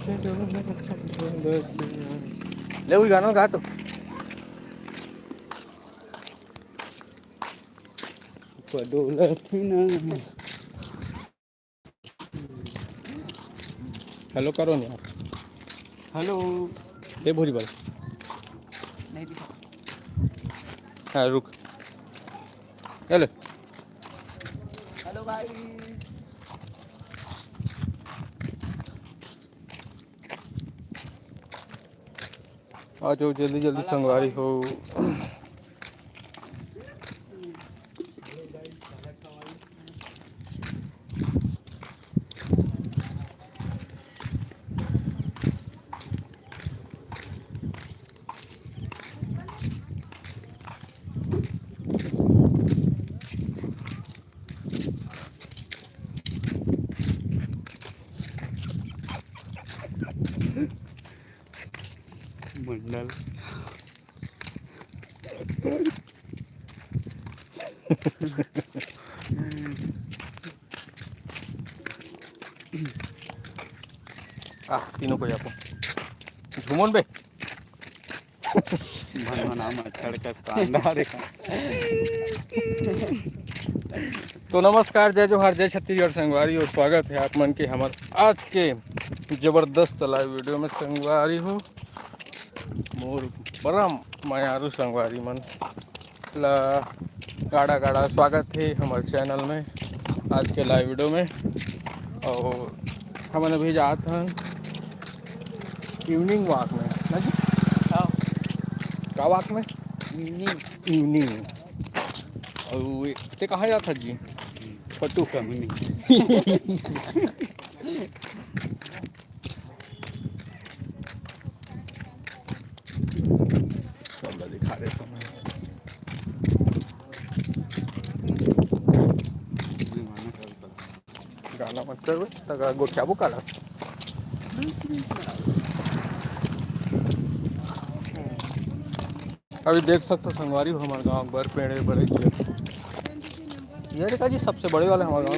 ले वही गाना गा तो हेलो करो ना यार। हेलो ये भोरी बाल नहीं दिखा। हाँ रुक चलो हेलो भाई आ जाओ जल्दी जल्दी संगवारी हो। मंडल तीनों को आपको झूमन बे मनमना मच्छर का कांदा रे। तो नमस्कार, जय जोहार, जय छत्तीसगढ़ संगवारी, और स्वागत है आप मन के हमारे आज के जबरदस्त लाइव वीडियो में। संगवारी हो मोर परम मायारू संगवारी मन ला गाड़ा गाड़ा स्वागत है हमारे चैनल में आज के लाइव वीडियो में। और हमने अभी जाते हैं इवनिंग वॉक में ना जी। का वॉक में इवनिंग और ते कहाँ जाता जी पटू कमी सब दिखा रहे समय गाना मत कर तक गोठियाबो काला। अभी देख सकते संगवारी हो हमारे गांव बर पेड़े बड़े ये देखा जी सबसे बड़े वाले हमारे गांव।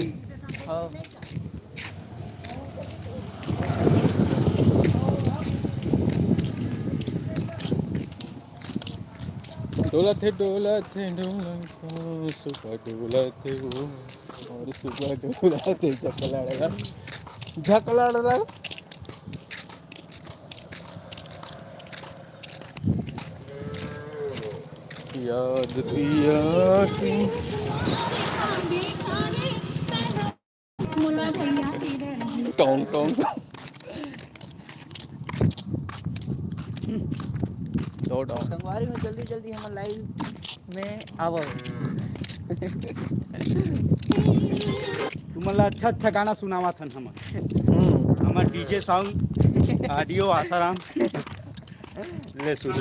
डोलत है सुबह डोलत है वो और सुबह डोलत है झकला रहा याद पिया की टोंग टोंग संगवारी में जल्दी जल्दी हम लाइव में आवो। तुम्हारा अच्छा अच्छा गाना सुनावा था हमार डीजे साउंड ऑडियो आसाराम ले शुरू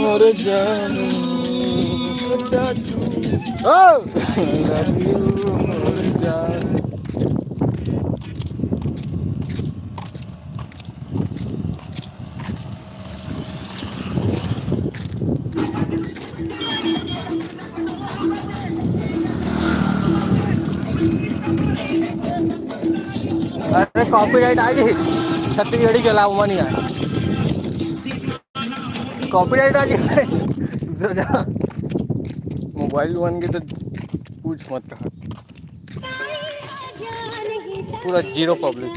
और जानू लव यू और जानू। अरे कॉपीराइट आ गई छत्तीसगढ़ी के अलावा नहीं आया कॉपीराइट आ गई दूसरा जगह मोबाइल वन के तो पूछ मत कहा पूरा जीरो पब्लिक।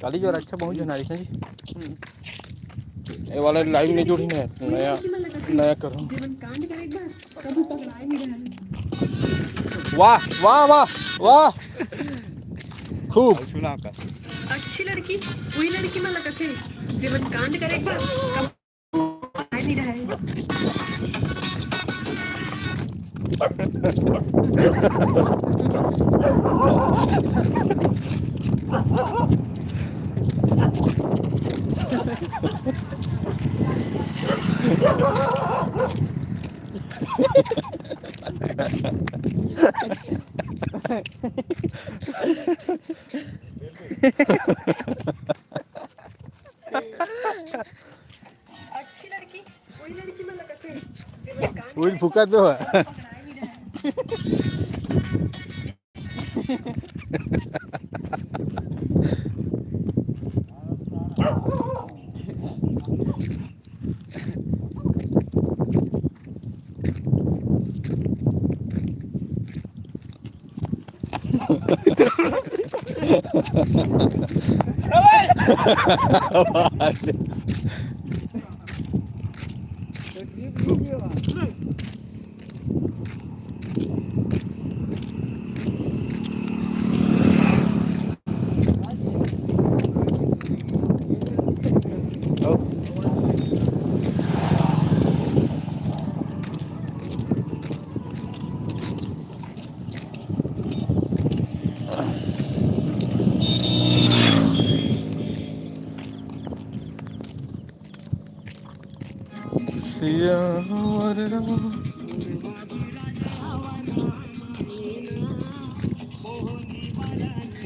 काली जो अच्छा बहुत जनारी है जी ये वाला लाइव नहीं जोड़ी है नया नया करो। वाह वाह वाह वाह खूब सुना का अच्छी लड़की वही लड़की मला कथे जीवन कांड करे एक बार कब आए नहीं रहा अच्छी लड़की वही उइल फुका दो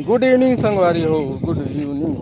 गुड इवनिंग संगवारी हो, गुड इवनिंग।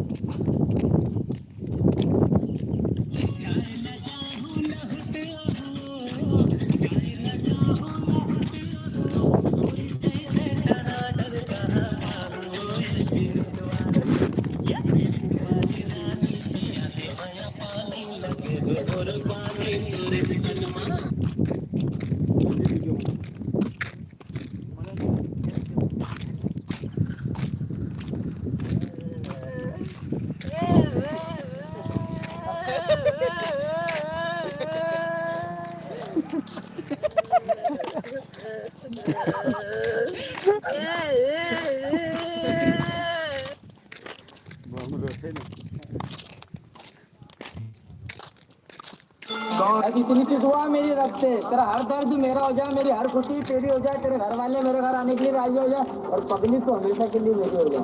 इतनी सी दुआ मेरी रब से, तेरा हर दर्द मेरा हो जाए, मेरी हर खुशी तेरी हो जाए, तेरे घर वाले मेरे घर आने के लिए राजी हो जाए और पगली तो हमेशा के लिए मेरी हो जाए।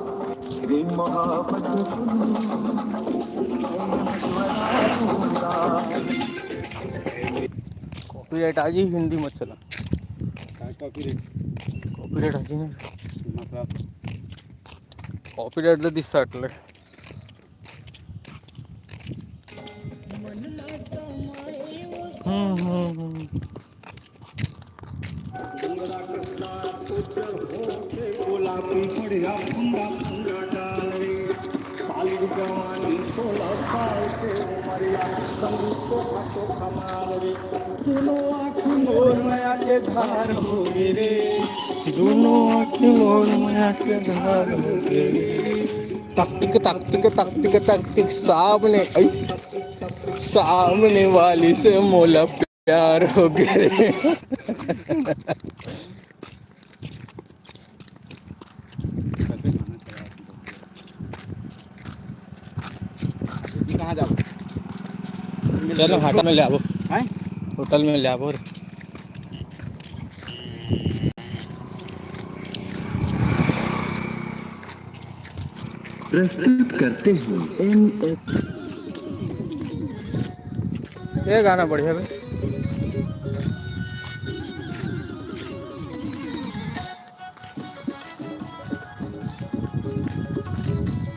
कॉपीराइट आ गई, हिंदी मत चला। कॉपीराइट आ गई ना, कॉपीराइट तर दिसतले। दोनों आँखें मोर माया के धार हो गए। तक तक सामने सामने वाली से मोला प्यार हो गए। कहाँ जाओ? चलो होटल में ले आओ, हैं? होटल में ले आओ। प्रस्तुत करते हैं ये गाना बढ़िया है।